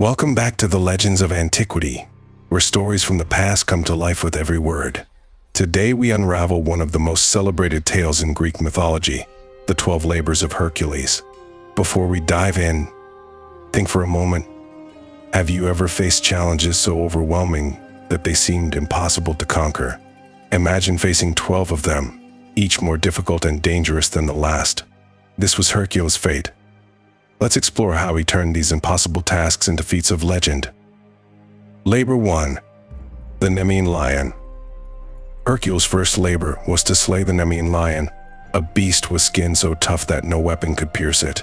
Welcome back to the Legends of Antiquity, where stories from the past come to life with every word. Today we unravel one of the most celebrated tales in Greek mythology, the 12 Labors of Hercules. Before we dive in, think for a moment. Have you ever faced challenges so overwhelming that they seemed impossible to conquer? Imagine facing 12 of them, each more difficult and dangerous than the last. This was Hercules' fate. Let's explore how he turned these impossible tasks into feats of legend. Labor 1. The Nemean Lion. Hercules' first labor was to slay the Nemean Lion, a beast with skin so tough that no weapon could pierce it.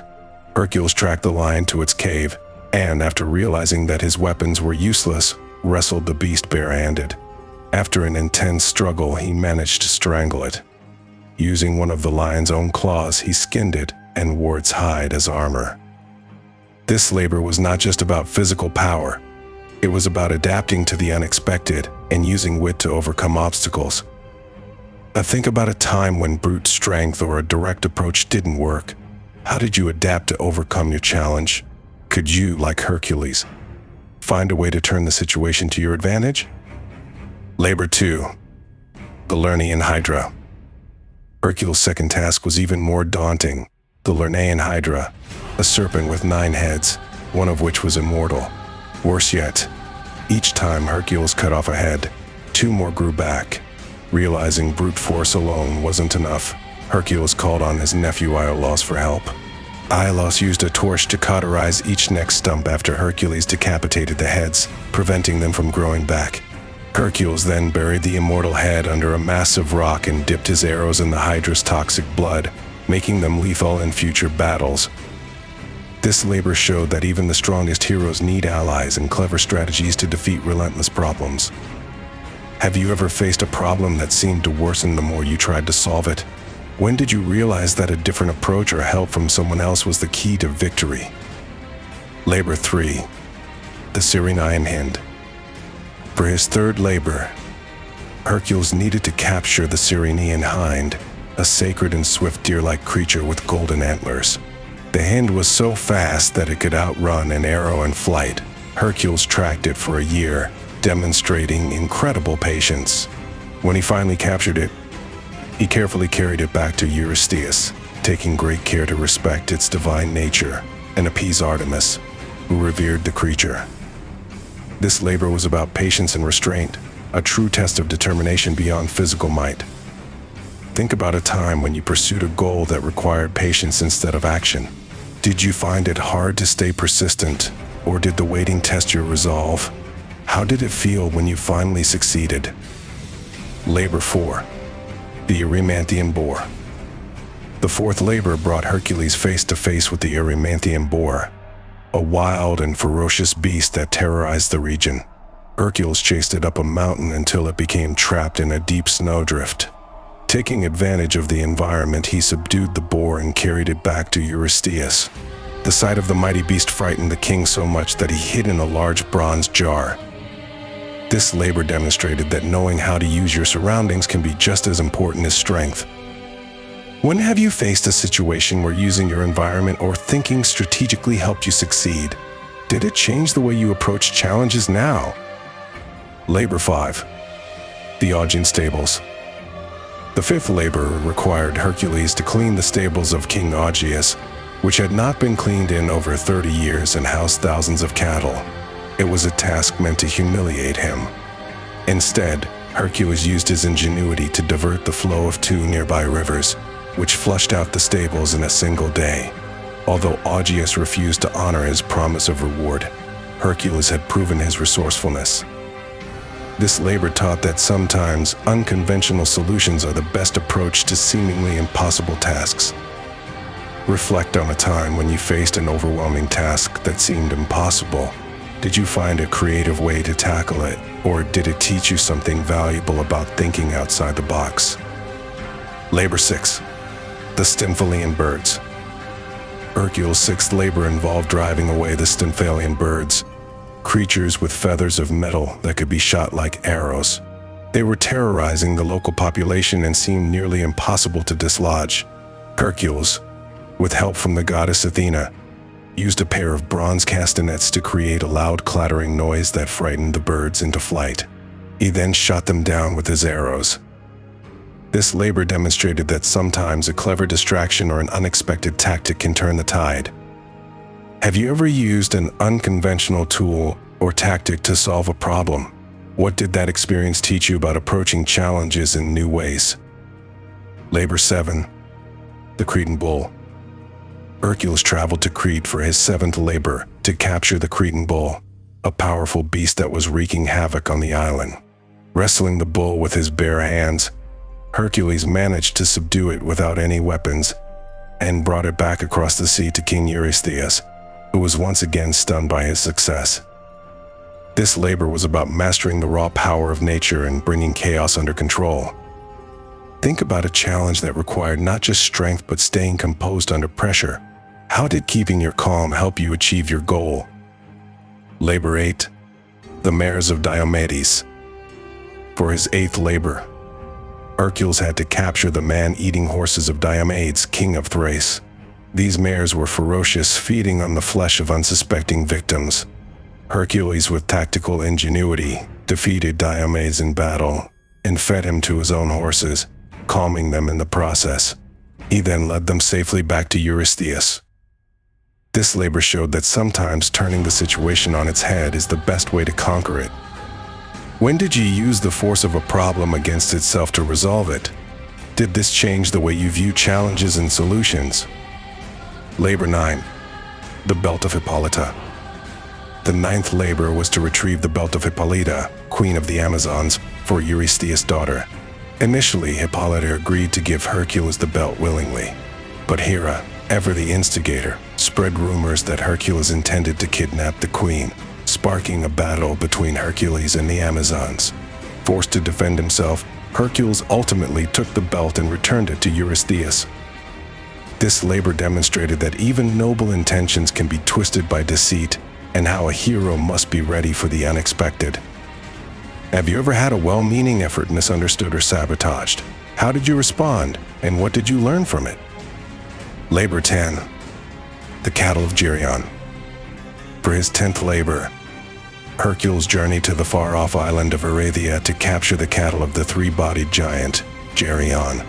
Hercules tracked the lion to its cave, and after realizing that his weapons were useless, wrestled the beast barehanded. After an intense struggle, he managed to strangle it. Using one of the lion's own claws, he skinned it and wore its hide as armor. This labor was not just about physical power. It was about adapting to the unexpected and using wit to overcome obstacles. Now think about a time when brute strength or a direct approach didn't work. How did you adapt to overcome your challenge? Could you, like Hercules, find a way to turn the situation to your advantage? Labor 2. The Lernaean Hydra. Hercules' second task was even more daunting. The Lernaean Hydra, a serpent with 9 heads, one of which was immortal. Worse yet, each time Hercules cut off a head, 2 more grew back. Realizing brute force alone wasn't enough, Hercules called on his nephew Iolaus for help. Iolaus used a torch to cauterize each neck stump after Hercules decapitated the heads, preventing them from growing back. Hercules then buried the immortal head under a massive rock and dipped his arrows in the Hydra's toxic blood, making them lethal in future battles. This labor showed that even the strongest heroes need allies and clever strategies to defeat relentless problems. Have you ever faced a problem that seemed to worsen the more you tried to solve it? When did you realize that a different approach or help from someone else was the key to victory? Labor 3. The Cyrenaean Hind. For his third labor, Hercules needed to capture the Cyrenaean Hind, a sacred and swift deer-like creature with golden antlers. The hind was so fast that it could outrun an arrow in flight. Hercules tracked it for a year, demonstrating incredible patience. When he finally captured it, he carefully carried it back to Eurystheus, taking great care to respect its divine nature and appease Artemis, who revered the creature. This labor was about patience and restraint, a true test of determination beyond physical might. Think about a time when you pursued a goal that required patience instead of action. Did you find it hard to stay persistent, or did the waiting test your resolve? How did it feel when you finally succeeded? Labor 4. The Erymanthian Boar. The fourth labor brought Hercules face to face with the Erymanthian boar, a wild and ferocious beast that terrorized the region. Hercules chased it up a mountain until it became trapped in a deep snowdrift. Taking advantage of the environment, he subdued the boar and carried it back to Eurystheus. The sight of the mighty beast frightened the king so much that he hid in a large bronze jar. This labor demonstrated that knowing how to use your surroundings can be just as important as strength. When have you faced a situation where using your environment or thinking strategically helped you succeed? Did it change the way you approach challenges now? Labor 5. The Augean Stables. The fifth labor required Hercules to clean the stables of King Augeas, which had not been cleaned in over 30 years and housed thousands of cattle. It was a task meant to humiliate him. Instead, Hercules used his ingenuity to divert the flow of 2 nearby rivers, which flushed out the stables in a single day. Although Augeas refused to honor his promise of reward, Hercules had proven his resourcefulness. This labor taught that sometimes unconventional solutions are the best approach to seemingly impossible tasks. Reflect on a time when you faced an overwhelming task that seemed impossible. Did you find a creative way to tackle it, or did it teach you something valuable about thinking outside the box? Labor 6. The Stymphalian Birds. Hercules' sixth labor involved driving away the Stymphalian birds, creatures with feathers of metal that could be shot like arrows. They were terrorizing the local population and seemed nearly impossible to dislodge. Hercules, with help from the goddess Athena, used a pair of bronze castanets to create a loud clattering noise that frightened the birds into flight. He then shot them down with his arrows. This labor demonstrated that sometimes a clever distraction or an unexpected tactic can turn the tide. Have you ever used an unconventional tool or tactic to solve a problem? What did that experience teach you about approaching challenges in new ways? Labor 7. The Cretan Bull. Hercules traveled to Crete for his 7th labor to capture the Cretan bull, a powerful beast that was wreaking havoc on the island. Wrestling the bull with his bare hands, Hercules managed to subdue it without any weapons and brought it back across the sea to King Eurystheus, who was once again stunned by his success. This labor was about mastering the raw power of nature and bringing chaos under control. Think about a challenge that required not just strength but staying composed under pressure. How did keeping your calm help you achieve your goal? Labor 8. The Mares of Diomedes. For his 8th labor, Hercules had to capture the man-eating horses of Diomedes, king of Thrace. These mares were ferocious, feeding on the flesh of unsuspecting victims. Hercules, with tactical ingenuity, defeated Diomedes in battle and fed him to his own horses, calming them in the process. He then led them safely back to Eurystheus. This labor showed that sometimes turning the situation on its head is the best way to conquer it. When did you use the force of a problem against itself to resolve it? Did this change the way you view challenges and solutions? Labor 9. The Belt of Hippolyta. The 9th labor was to retrieve the Belt of Hippolyta, queen of the Amazons, for Eurystheus' daughter. Initially, Hippolyta agreed to give Hercules the belt willingly, but Hera, ever the instigator, spread rumors that Hercules intended to kidnap the queen, sparking a battle between Hercules and the Amazons. Forced to defend himself, Hercules ultimately took the belt and returned it to Eurystheus. This labor demonstrated that even noble intentions can be twisted by deceit, and how a hero must be ready for the unexpected. Have you ever had a well-meaning effort misunderstood or sabotaged? How did you respond, and what did you learn from it? Labor 10. The Cattle of Geryon. For his 10th labor, Hercules journeyed to the far-off island of Erythea to capture the cattle of the three-bodied giant, Geryon.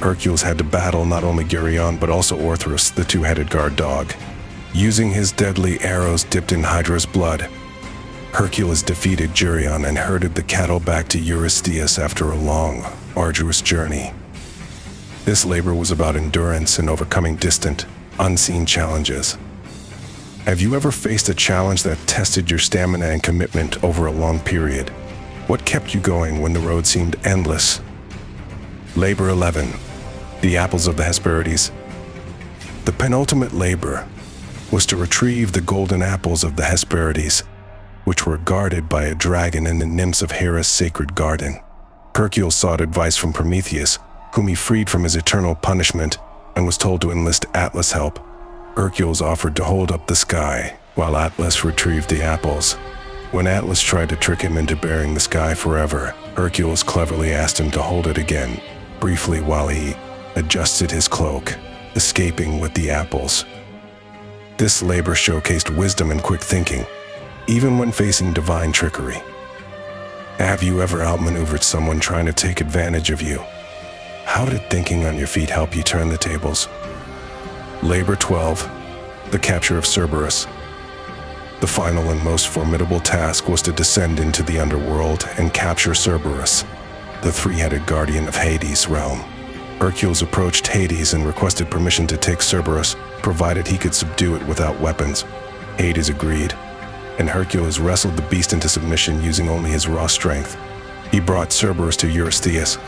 Hercules had to battle not only Geryon but also Orthrus, the two-headed guard dog. Using his deadly arrows dipped in Hydra's blood, Hercules defeated Geryon and herded the cattle back to Eurystheus after a long, arduous journey. This labor was about endurance and overcoming distant, unseen challenges. Have you ever faced a challenge that tested your stamina and commitment over a long period? What kept you going when the road seemed endless? Labor 11. The Apples of the Hesperides. The penultimate labor was to retrieve the golden apples of the Hesperides, which were guarded by a dragon in the nymphs of Hera's sacred garden. Hercules sought advice from Prometheus, whom he freed from his eternal punishment and was told to enlist Atlas' help. Hercules offered to hold up the sky, while Atlas retrieved the apples. When Atlas tried to trick him into bearing the sky forever, Hercules cleverly asked him to hold it again, briefly while he adjusted his cloak, escaping with the apples. This labor showcased wisdom and quick thinking, even when facing divine trickery. Have you ever outmaneuvered someone trying to take advantage of you? How did thinking on your feet help you turn the tables? Labor 12. The Capture of Cerberus. The final and most formidable task was to descend into the Underworld and capture Cerberus, the three-headed guardian of Hades' realm. Hercules approached Hades and requested permission to take Cerberus, provided he could subdue it without weapons. Hades agreed, and Hercules wrestled the beast into submission using only his raw strength. He brought Cerberus to Eurystheus,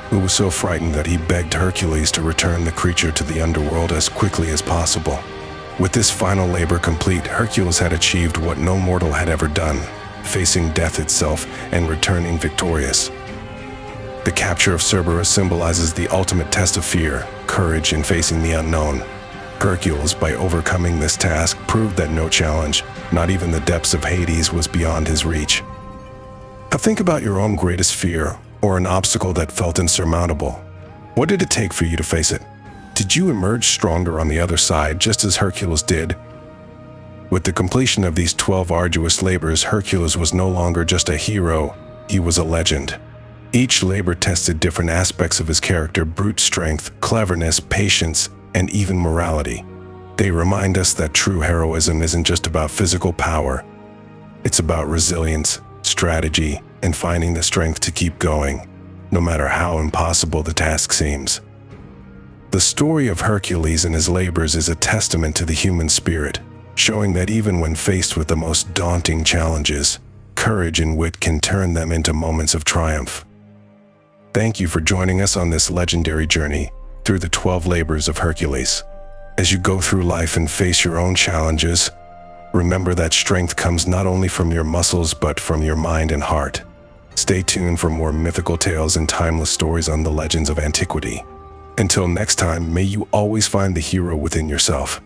who was so frightened that he begged Hercules to return the creature to the Underworld as quickly as possible. With this final labor complete, Hercules had achieved what no mortal had ever done, facing death itself and returning victorious. The capture of Cerberus symbolizes the ultimate test of fear, courage in facing the unknown. Hercules, by overcoming this task, proved that no challenge, not even the depths of Hades, was beyond his reach. Now think about your own greatest fear, or an obstacle that felt insurmountable. What did it take for you to face it? Did you emerge stronger on the other side, just as Hercules did? With the completion of these 12 arduous labors, Hercules was no longer just a hero, he was a legend. Each labor tested different aspects of his character: brute strength, cleverness, patience, and even morality. They remind us that true heroism isn't just about physical power. It's about resilience, strategy, and finding the strength to keep going, no matter how impossible the task seems. The story of Hercules and his labors is a testament to the human spirit, showing that even when faced with the most daunting challenges, courage and wit can turn them into moments of triumph. Thank you for joining us on this legendary journey through the 12 labors of Hercules. As you go through life and face your own challenges, remember that strength comes not only from your muscles but from your mind and heart. Stay tuned for more mythical tales and timeless stories on the Legends of Antiquity. Until next time, may you always find the hero within yourself.